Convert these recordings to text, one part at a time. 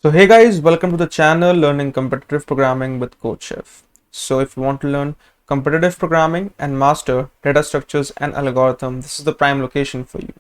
So hey guys, welcome to the channel Learning Competitive Programming with CodeChef. So if you want to learn competitive programming and master data structures and algorithm, this is the prime location for you.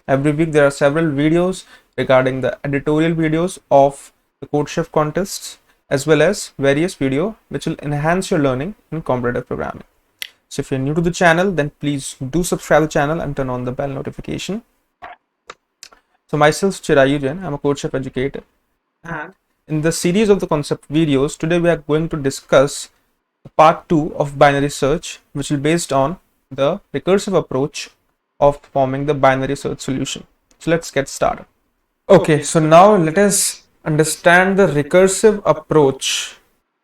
Every week there are several videos regarding the editorial videos of the CodeChef contests as well as various video which will enhance your learning in competitive programming. So if you're new to the channel, then please do subscribe to the channel and turn on the bell notification. So myself Chirayu Jain, I'm a CodeChef educator. And in the series of the concept videos, today we are going to discuss part 2 of binary search, which is based on the recursive approach of forming the binary search solution. So let's get started. Okay, so now let us understand the recursive approach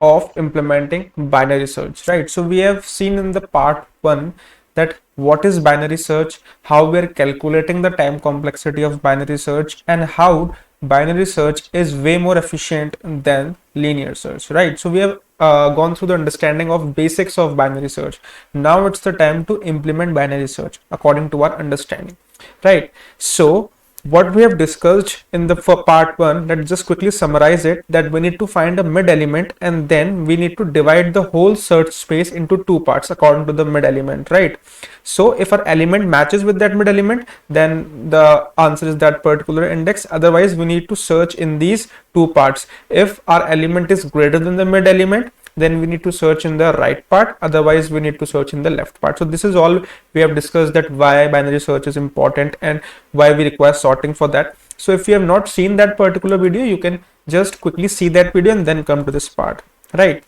of implementing binary search, right? So we have seen in the part 1 that what is binary search, how we are calculating the time complexity of binary search, and how binary search is way more efficient than linear search, right? So we have gone through the understanding of basics of binary search. Now it's the time to implement binary search according to our understanding, right? So what we have discussed in the part 1, let's just quickly summarize it, that we need to find a mid element and then we need to divide the whole search space into two parts according to the mid element, right? So if our element matches with that mid element, then the answer is that particular index. Otherwise we need to search in these two parts. If our element is greater than the mid element, then we need to search in the right part, otherwise we need to search in the left part. So this is all we have discussed, that why binary search is important and why we require sorting for that. So if you have not seen that particular video, you can just quickly see that video and then come to this part, right?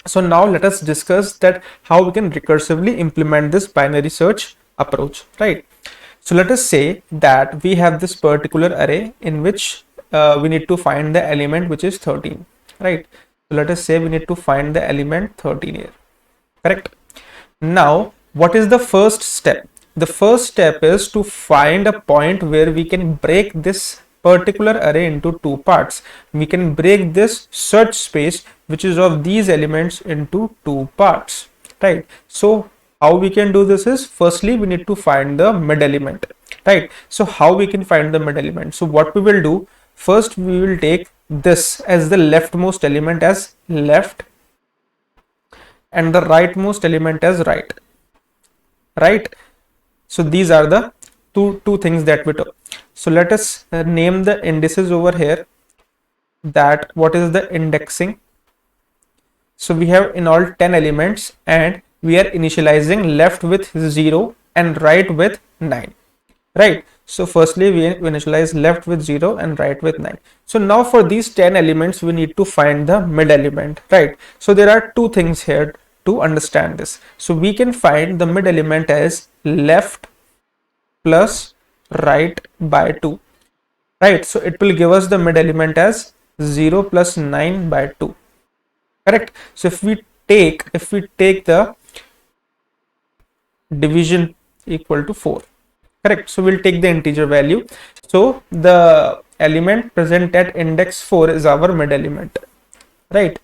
So now let us discuss that how we can recursively implement this binary search approach, right? So let us say that we have this particular array in which we need to find the element which is 13, right? So let us say we need to find the element 13 here, correct? Now, what is the first step? The first step is to find a point where we can break this particular array into two parts. We can break this search space, which is of these elements, into two parts, right? So how we can do this is, firstly we need to find the mid element, right? So how we can find the mid element? So what we will do, first we will take this as the leftmost element as left and the rightmost element as right? So these are the two things that we took. So let us name the indices over here, that what is the indexing. So we have in all 10 elements and we are initializing left with 0 and right with 9, right? So firstly we initialize left with 0 and right with 9. So now for these 10 elements we need to find the mid element, right? So there are two things here to understand this. So we can find the mid element as left plus right by 2, right? So it will give us the mid element as 0 plus 9 by 2, correct? So if we take the division equal to 4, correct? So we'll take the integer value. So the element present at index 4 is our mid element, right?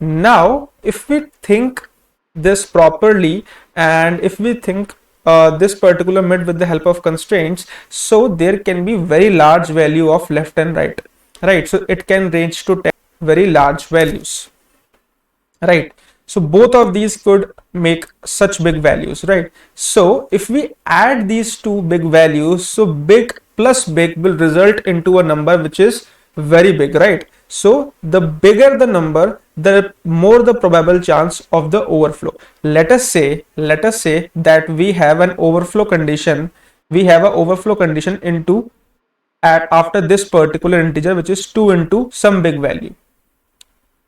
Now if we think this properly and if we think this particular mid with the help of constraints, so there can be very large value of left and right? So it can range to 10 very large values, right? So both of these could make such big values, right? So if we add these two big values, so big plus big will result into a number which is very big, right? So the bigger the number, the more the probable chance of the overflow. Let us say that we have an overflow condition. We have an overflow condition into after this particular integer, which is 2 into some big value,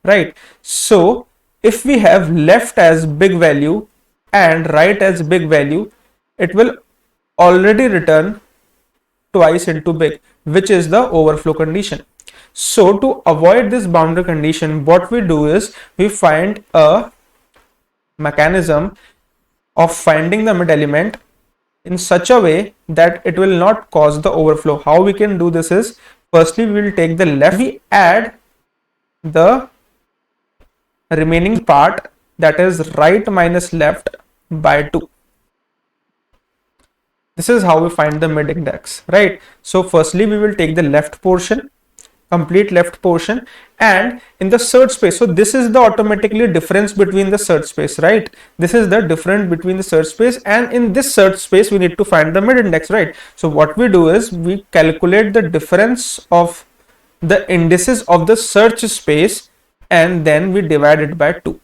right? So if we have left as big value and right as big value, it will already return twice into big, which is the overflow condition. So to avoid this boundary condition, what we do is we find a mechanism of finding the mid element in such a way that it will not cause the overflow. How we can do this is, firstly we will take the left, we add the remaining part, that is right minus left by 2. This is how we find the mid index, right? So firstly we will take the left portion complete left portion, and in the search space, so this is the automatically difference between the search space, right? This is the difference between the search space, and in this search space we need to find the mid index, right? So what we do is we calculate the difference of the indices of the search space and then we divide it by 2.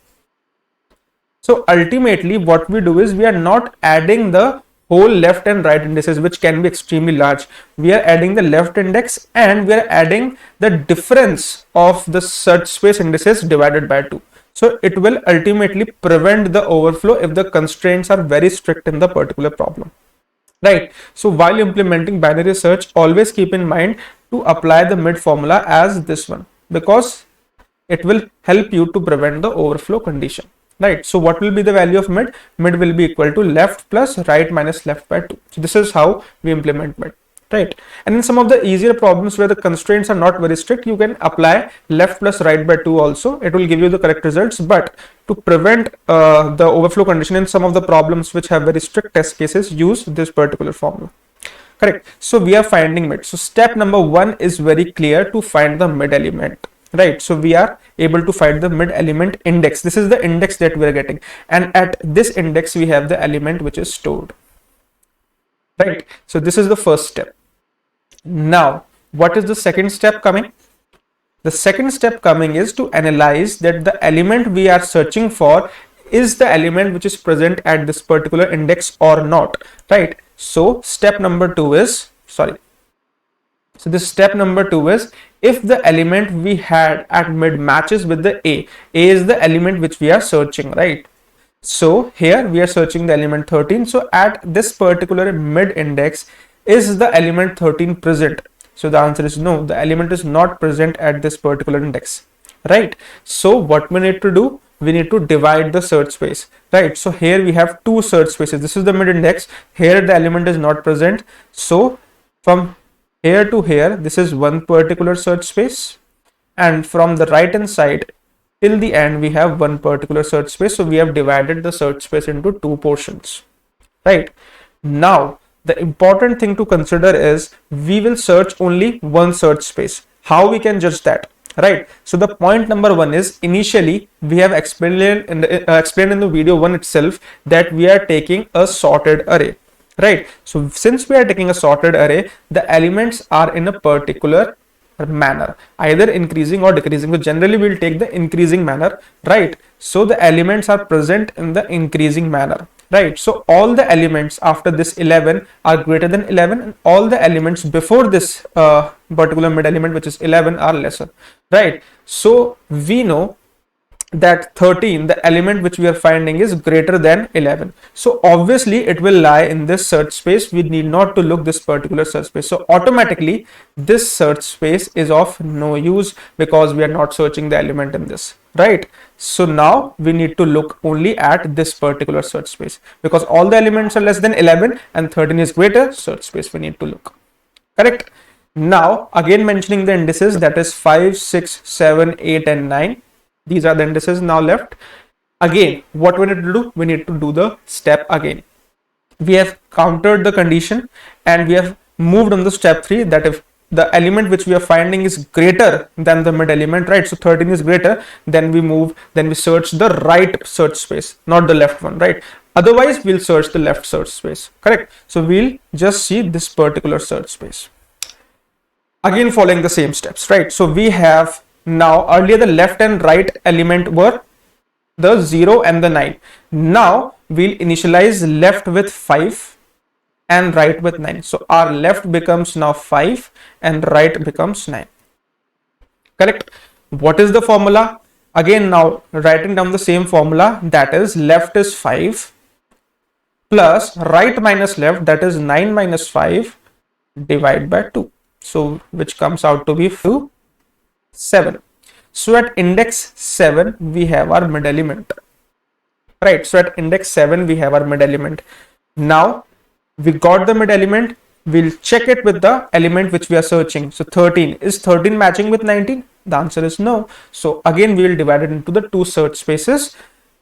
So ultimately what we do is we are not adding the whole left and right indices, which can be extremely large. We are adding the left index and we are adding the difference of the search space indices divided by 2. So it will ultimately prevent the overflow if the constraints are very strict in the particular problem, right? So while implementing binary search, always keep in mind to apply the mid formula as this one, because it will help you to prevent the overflow condition, right? So what will be the value of mid? Mid will be equal to left plus right minus left by 2. So this is how we implement mid, right? And in some of the easier problems where the constraints are not very strict, you can apply left plus right by 2 also. It will give you the correct results, but to prevent the overflow condition in some of the problems which have very strict test cases, use this particular formula. Correct. So we are finding mid. So step number 1 is very clear, to find the mid element, right? So we are able to find the mid element index. This is the index that we are getting, and at this index we have the element which is stored, right? So this is the first step. Now what is the second step coming? The second step coming is to analyze that the element we are searching for is the element which is present at this particular index or not, right? So step number 2 is, so this step number 2 is, if the element we had at mid matches with the A is the element which we are searching, right? So here we are searching the element 13. So at this particular mid index, is the element 13 present? So the answer is no, the element is not present at this particular index, right? So what we need to do? We need to divide the search space, right? So here we have two search spaces. This is the mid index. Here the element is not present. So from here to here, this is one particular search space, and from the right hand side till the end we have one particular search space. So we have divided the search space into two portions, right? Now the important thing to consider is we will search only one search space. How we can judge that? Right. So the point number 1 is, initially we have explained in the video 1 itself that we are taking a sorted array, right? So since we are taking a sorted array, the elements are in a particular manner, either increasing or decreasing. So generally we'll take the increasing manner, right? So the elements are present in the increasing manner, right? So all the elements after this 11 are greater than 11, and all the elements before this particular mid element, which is 11, are lesser, right? So we know that 13, the element which we are finding, is greater than 11. So obviously it will lie in this search space. We need not to look this particular search space. So automatically this search space is of no use because we are not searching the element in this, right? So now we need to look only at this particular search space, because all the elements are less than 11 and 13 is greater. Search space we need to look. Correct. Now again mentioning the indices, that is 5, 6, 7, 8 and 9. These are the indices now left. Again, what we need to do? We need to do the step again. We have countered the condition and we have moved on the step 3, that if the element which we are finding is greater than the mid element, right? So 13 is greater, then we search the right search space, not the left one, right? Otherwise we'll search the left search space. Correct. So we'll just see this particular search space. Again following the same steps, right? So we have, now earlier the left and right element were the 0 and the 9. Now we'll initialize left with 5 and right with 9. So our left becomes now 5 and right becomes 9. Correct. What is the formula? Again, now writing down the same formula, that is left is 5 plus right minus left, that is 9 minus 5, divide by 2. So which comes out to be 7. So at index 7 we have our mid element, right? So at index 7 we have our mid element. Now we got the mid element, we'll check it with the element which we are searching. So 13, is 13 matching with 19? The answer is no. So again we will divide it into the two search spaces.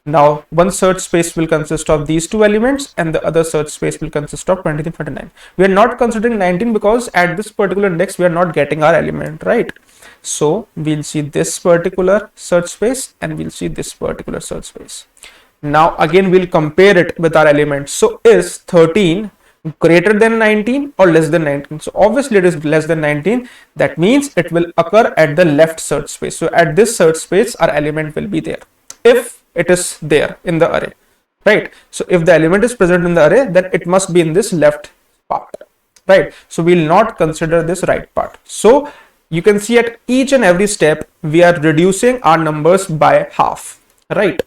Now one search space will consist of these two elements and the other search space will consist of 23, 29. We are not considering 19 because at this particular index we are not getting our element, right? So we'll see this particular search space and we'll see this particular search space. Now again we'll compare it with our element. So is 13 greater than 19 or less than 19? So obviously it is less than 19. That means it will occur at the left search space. So at this search space our element will be there if it is there in the array, right? So if the element is present in the array, then it must be in this left part, right? So we'll not consider this right part. So you can see at each and every step we are reducing our numbers by half, right?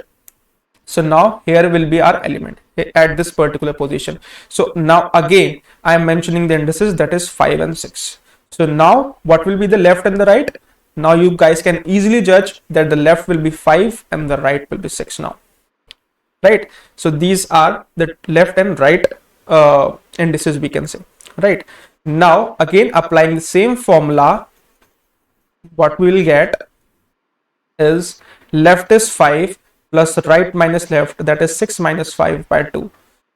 So now here will be our element at this particular position. So now again I am mentioning the indices, that is 5 and 6. So now what will be the left and the right? Now you guys can easily judge that the left will be 5 and the right will be 6 now, right? So these are the left and right indices, we can say, right? Now again applying the same formula, what we will get is left is 5 plus right minus left, that is 6 minus 5 by 2.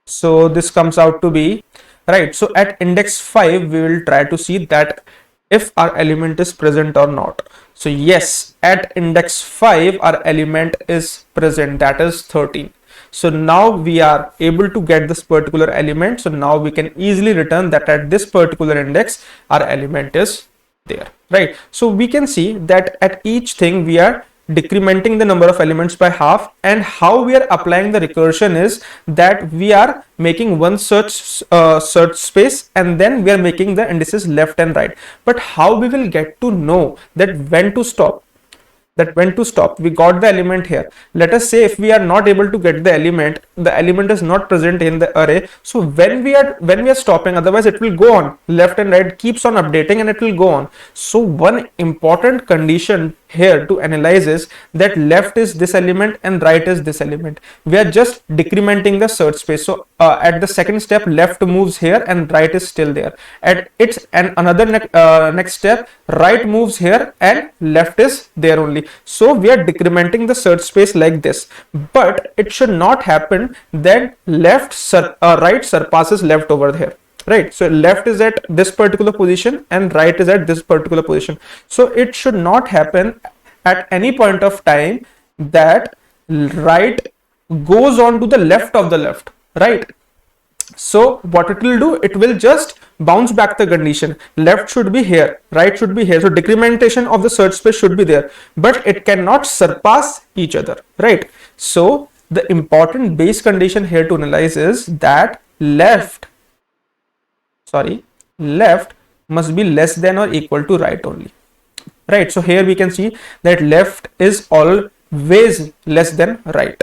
So this comes out to be, right? So at index 5 we will try to see that if our element is present or not. So yes, at index 5 our element is present, that is 13. So now we are able to get this particular element. So now we can easily return that at this particular index our element is there, right? So we can see that at each thing we are decrementing the number of elements by half, and how we are applying the recursion is that we are making one search space and then we are making the indices left and right. But how we will get to know that when to stop? We got the element here. Let us say if we are not able to get the element is not present in the array. So when we are stopping, otherwise it will go on left and right, keeps on updating and it will go on. So one important condition here to analyze is that left is this element and right is this element. We are just decrementing the search space. So at the second step left moves here and right is still there. At its and another next step right moves here and left is there only. So we are decrementing the search space like this, but it should not happen that right surpasses left over here, right? So left is at this particular position and right is at this particular position. So it should not happen at any point of time that right goes on to the left of the left, right? So what it will do, it will just bounce back the condition. Left should be here, right should be here. So decrementation of the search space should be there, but it cannot surpass each other, right? So the important base condition here to analyze is that left must be less than or equal to right only, right? So here we can see that left is always less than right.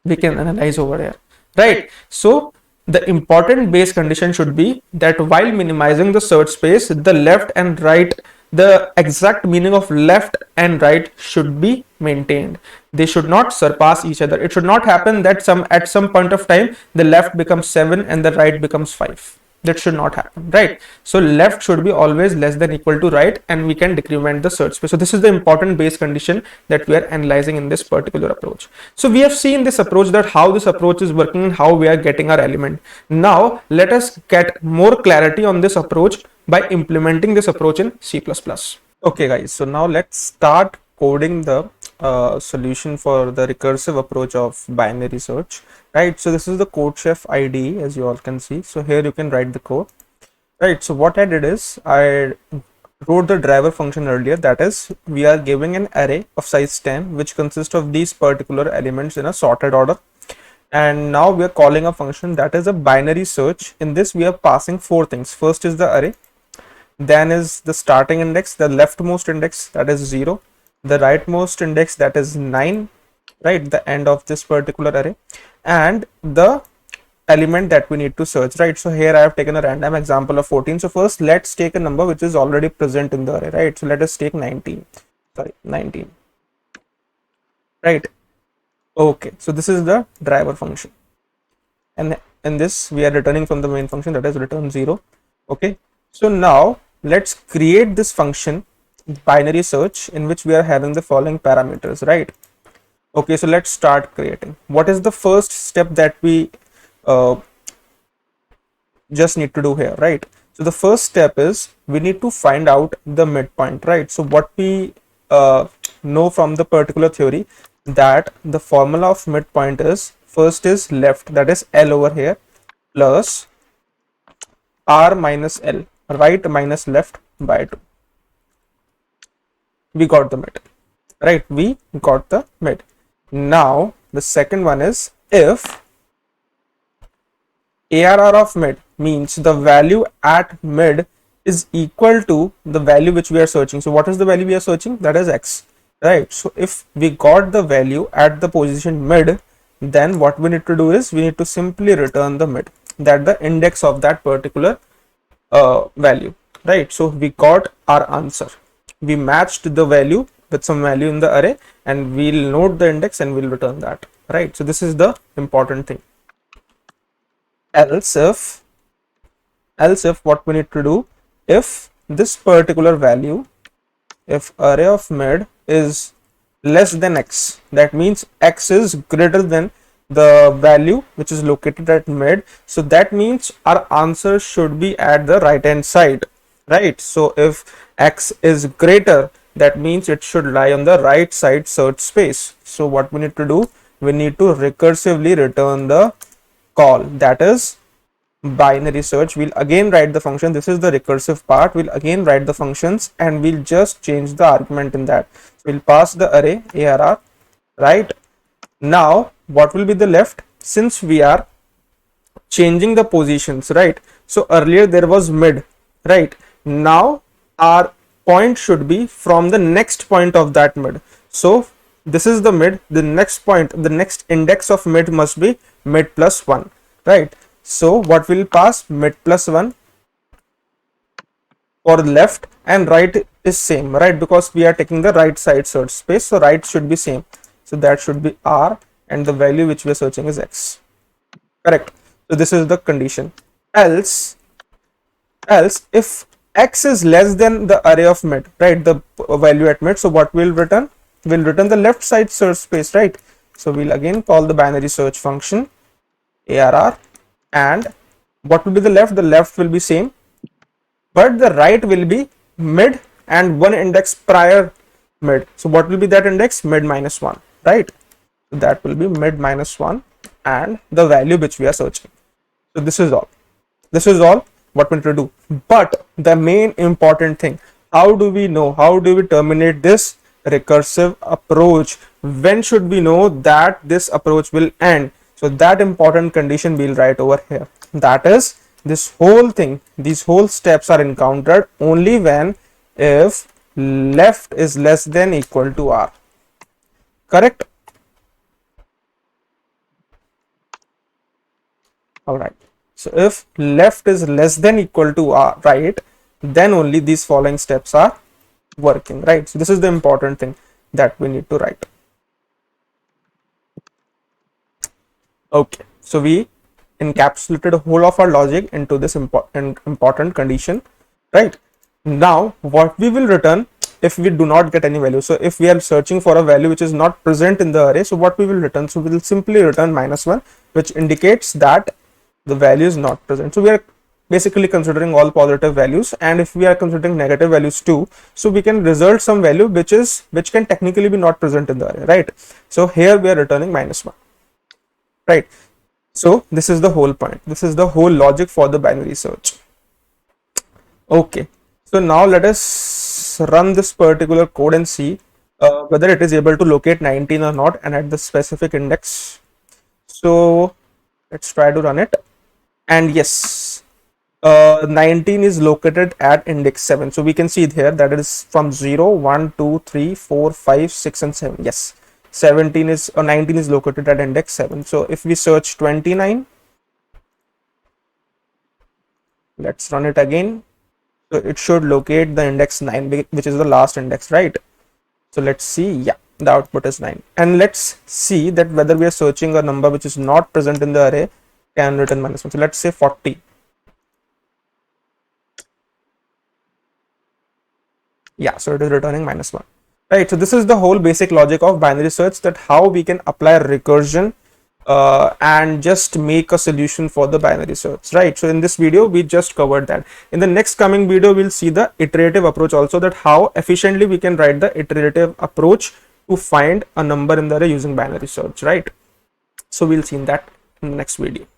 We can analyze over here, right? So the important base condition should be that while minimizing the search space, the left and right, the exact meaning of left and right should be maintained. They should not surpass each other. It should not happen that at some point of time the left becomes 7 and the right becomes 5. That should not happen, right? So left should be always less than equal to right, and we can decrement the search space. So this is the important base condition that we are analyzing in this particular approach. So we have seen this approach, that how this approach is working and how we are getting our element. Now let us get more clarity on this approach by implementing this approach in C++. Okay guys, so now let's start coding the solution for the recursive approach of binary search, right? So this is the CodeChef IDE, as you all can see. So here you can write the code, right? So what I did is I wrote the driver function earlier, that is we are giving an array of size 10 which consists of these particular elements in a sorted order, and now we are calling a function that is a binary search. In this we are passing 4 things. First is the array, then is the starting index, the leftmost index, that is 0, the rightmost index, that is 9, right, the end of this particular array, and the element that we need to search, right? So here I have taken a random example of 14. So first let's take a number which is already present in the array, right? So let us take 19, right? Okay, so this is the driver function, and in this we are returning from the main function, that is return 0. Okay, so now let's create this function binary search in which we are having the following parameters, right? Okay, so let's start creating. What is the first step that we just need to do here, right? So the first step is we need to find out the midpoint, right? So what we know from the particular theory, that the formula of midpoint is, first is left, that is L over here, plus R minus L, right minus left by 2. We got the mid, right? We got the mid. Now the second one is, if ARR of mid means the value at mid is equal to the value which we are searching. So what is the value we are searching? That is X, right? So if we got the value at the position mid, then what we need to do is we need to simply return the mid, that the index of that particular value, right? So we got our answer. We matched the value with some value in the array, and we'll note the index and we'll return that, right? So this is the important thing. Else if what we need to do, if this particular value, if array of mid is less than X, that means X is greater than the value which is located at mid, so that means our answer should be at the right hand side, right? So if X is greater, that means it should lie on the right side search space. So what we need to do, we need to recursively return the call, that is binary search. We'll again write the function. This is the recursive part. We'll again write the functions and we'll just change the argument in that. So we'll pass the array ARR, right? Now what will be the left, since we are changing the positions, right? So earlier there was mid, right? Now our point should be from the next point of that mid. So this is the mid, the next point, the next index of mid must be mid plus 1, right? So what will pass, mid plus 1 for left, and right is same, right? Because we are taking the right side search space, so right should be same. So that should be R, and the value which we are searching is X, correct? So this is the condition. Else if X is less than the array of mid, right, the value at mid, so what we'll return, we'll return the left side search space, right? So we'll again call the binary search function ARR, and what will be the left? The left will be same, but the right will be mid and one index prior mid. So what will be that index? Mid minus 1, right? So that will be mid minus 1 and the value which we are searching. So this is all. This is all what we need to do. But the main important thing, how do we know? How do we terminate this recursive approach? When should we know that this approach will end? So that important condition we'll write over here. That is, this whole thing, these whole steps are encountered only when if left is less than equal to R. Correct? Alright. So if left is less than equal to R, right, then only these following steps are working, right? So this is the important thing that we need to write. Okay, so we encapsulated the whole of our logic into this important condition, right? Now what we will return if we do not get any value. So if we are searching for a value which is not present in the array, so what we will return? So we will simply return -1, which indicates that the value is not present. So we are basically considering all positive values, and if we are considering negative values too, so we can result some value which can technically be not present in the array, right? So here we are returning -1, right? So this is the whole point. This is the whole logic for the binary search. Okay, so now let us run this particular code and see whether it is able to locate 19 or not, and at the specific index. So let's try to run it, and yes, 19 is located at index 7. So we can see it here that it is from 0, 1, 2, 3, 4, 5, 6 and 7. Yes, 17 is or 19 is located at index 7. So if we search 29, let's run it again. So it should locate the index 9, which is the last index, right? So let's see. Yeah, the output is 9, and let's see that whether we are searching a number which is not present in the array can return -1. So let's say 40. Yeah, so it is returning -1, right? So this is the whole basic logic of binary search, that how we can apply recursion and just make a solution for the binary search, right? So in this video we just covered that. In the next coming video we'll see the iterative approach also, that how efficiently we can write the iterative approach to find a number in the array using binary search, right? So we'll see in that in the next video.